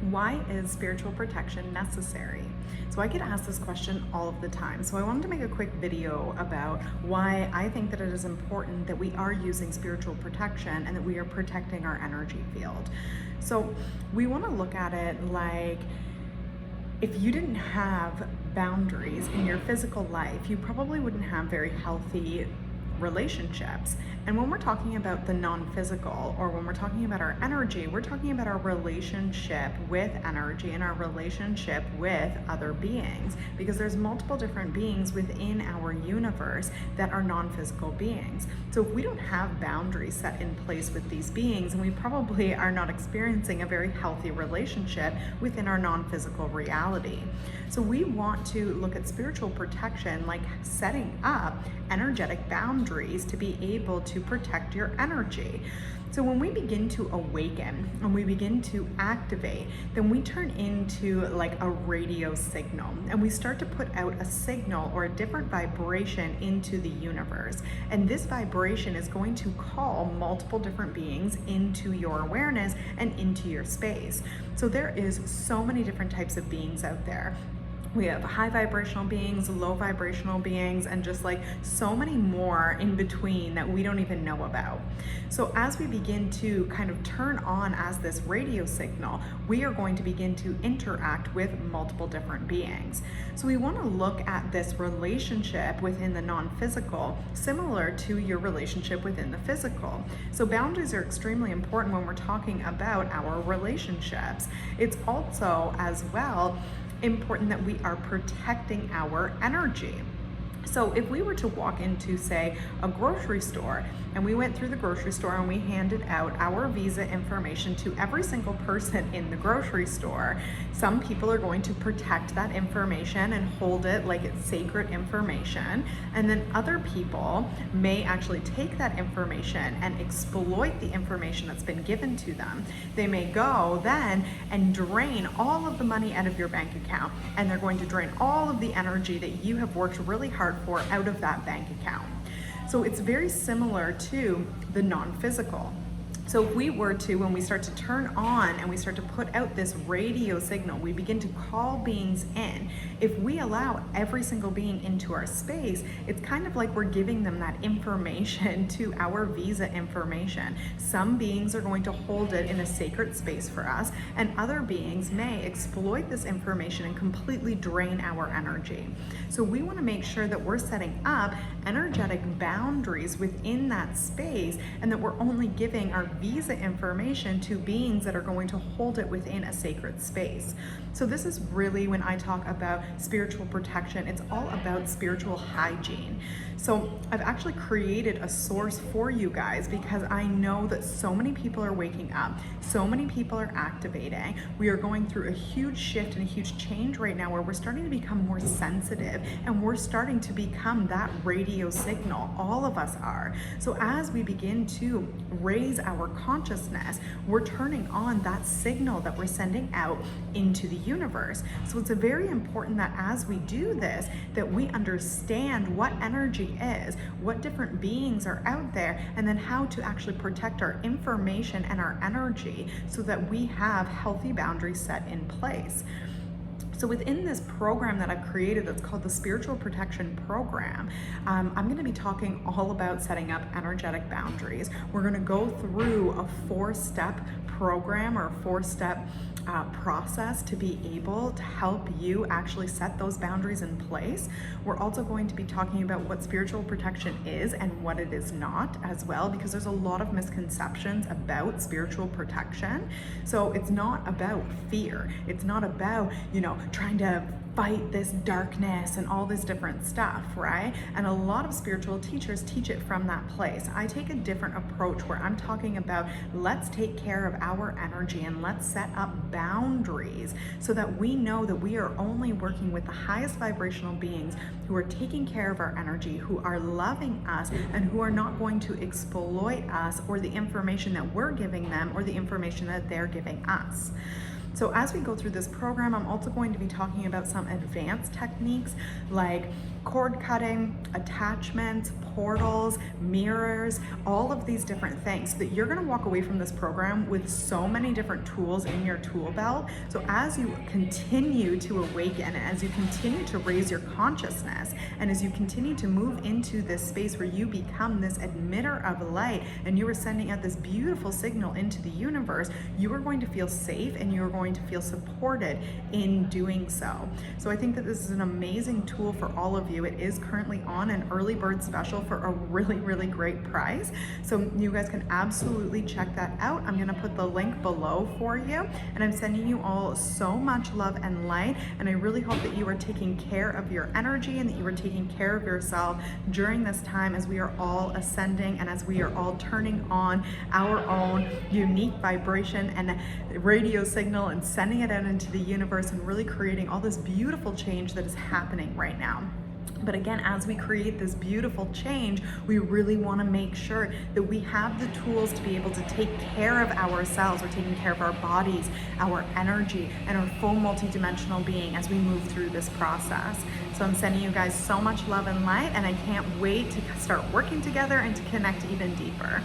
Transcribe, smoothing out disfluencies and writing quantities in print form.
Why is spiritual protection necessary? So I get asked this question all of the time. So I wanted to make a quick video about why I think that it is important that we are using spiritual protection and that we are protecting our energy field. So we want to look at it like, if you didn't have boundaries in your physical life, you probably wouldn't have very healthy relationships. And when we're talking about the non-physical, or when we're talking about our energy, we're talking about our relationship with energy and our relationship with other beings, because there's multiple different beings within our universe that are non-physical beings. So if we don't have boundaries set in place with these beings, and we probably are not experiencing a very healthy relationship within our non-physical reality. So we want to look at spiritual protection like setting up energetic boundaries to be able to protect your energy. So when we begin to awaken and we begin to activate, then we turn into like a radio signal, and we start to put out a signal or a different vibration into the universe. And this vibration is going to call multiple different beings into your awareness and into your space. So there is so many different types of beings out there. We have high vibrational beings, low vibrational beings, and just like so many more in between that we don't even know about. So as we begin to kind of turn on as this radio signal, we are going to begin to interact with multiple different beings. So we want to look at this relationship within the non-physical similar to your relationship within the physical. So boundaries are extremely important when we're talking about our relationships. It's also as well important that we are protecting our energy. So if we were to walk into, say, a grocery store, and we went through the grocery store and we handed out our Visa information to every single person in the grocery store, some people are going to protect that information and hold it like it's sacred information. And then other people may actually take that information and exploit the information that's been given to them. They may go then and drain all of the money out of your bank account, and they're going to drain all of the energy that you have worked really hard for out of that bank account. So it's very similar to the non-physical. So if we were to, when we start to turn on and we start to put out this radio signal, we begin to call beings in. If we allow every single being into our space, it's kind of like we're giving them that information to our Visa information. Some beings are going to hold it in a sacred space for us, and other beings may exploit this information and completely drain our energy. So we want to make sure that we're setting up energetic boundaries within that space, and that we're only giving our Visa information to beings that are going to hold it within a sacred space. So this is really, when I talk about spiritual protection, it's all about spiritual hygiene. So I've actually created a source for you guys because I know that so many people are waking up, so many people are activating. We are going through a huge shift and a huge change right now where we're starting to become more sensitive, and we're starting to become that radio signal. All of us are. So as we begin to raise our consciousness, we're turning on that signal that we're sending out into the universe. So it's very important that as we do this, that we understand what energy is, what different beings are out there, and then how to actually protect our information and our energy so that we have healthy boundaries set in place. So within this program that I've created that's called the Spiritual Protection Program, I'm going to be talking all about setting up energetic boundaries. We're going to go through a 4-step program or a 4-step process to be able to help you actually set those boundaries in place. We're also going to be talking about what spiritual protection is and what it is not as well, because there's a lot of misconceptions about spiritual protection. So it's not about fear. It's not about, trying to fight this darkness and all this different stuff, right? And a lot of spiritual teachers teach it from that place. I take a different approach where I'm talking about, let's take care of our energy and let's set up boundaries so that we know that we are only working with the highest vibrational beings who are taking care of our energy, who are loving us, and who are not going to exploit us or the information that we're giving them or the information that they're giving us. So as we go through this program, I'm also going to be talking about some advanced techniques like cord cutting, attachments, portals, mirrors, all of these different things, so that you're going to walk away from this program with so many different tools in your tool belt. So as you continue to awaken, as you continue to raise your consciousness, and as you continue to move into this space where you become this emitter of light and you are sending out this beautiful signal into the universe, you are going to feel safe and you are going to feel supported in doing so. So I think that this is an amazing tool for all of you. It is currently on an early bird special for a really, really great price. So you guys can absolutely check that out. I'm gonna put the link below for you, and I'm sending you all so much love and light, and I really hope that you are taking care of your energy and that you are taking care of yourself during this time as we are all ascending and as we are all turning on our own unique vibration and radio signal and sending it out into the universe and really creating all this beautiful change that is happening right now. But again, as we create this beautiful change, we really want to make sure that we have the tools to be able to take care of ourselves. We're taking care of our bodies, our energy, and our full multidimensional being as we move through this process. So I'm sending you guys so much love and light, and I can't wait to start working together and to connect even deeper.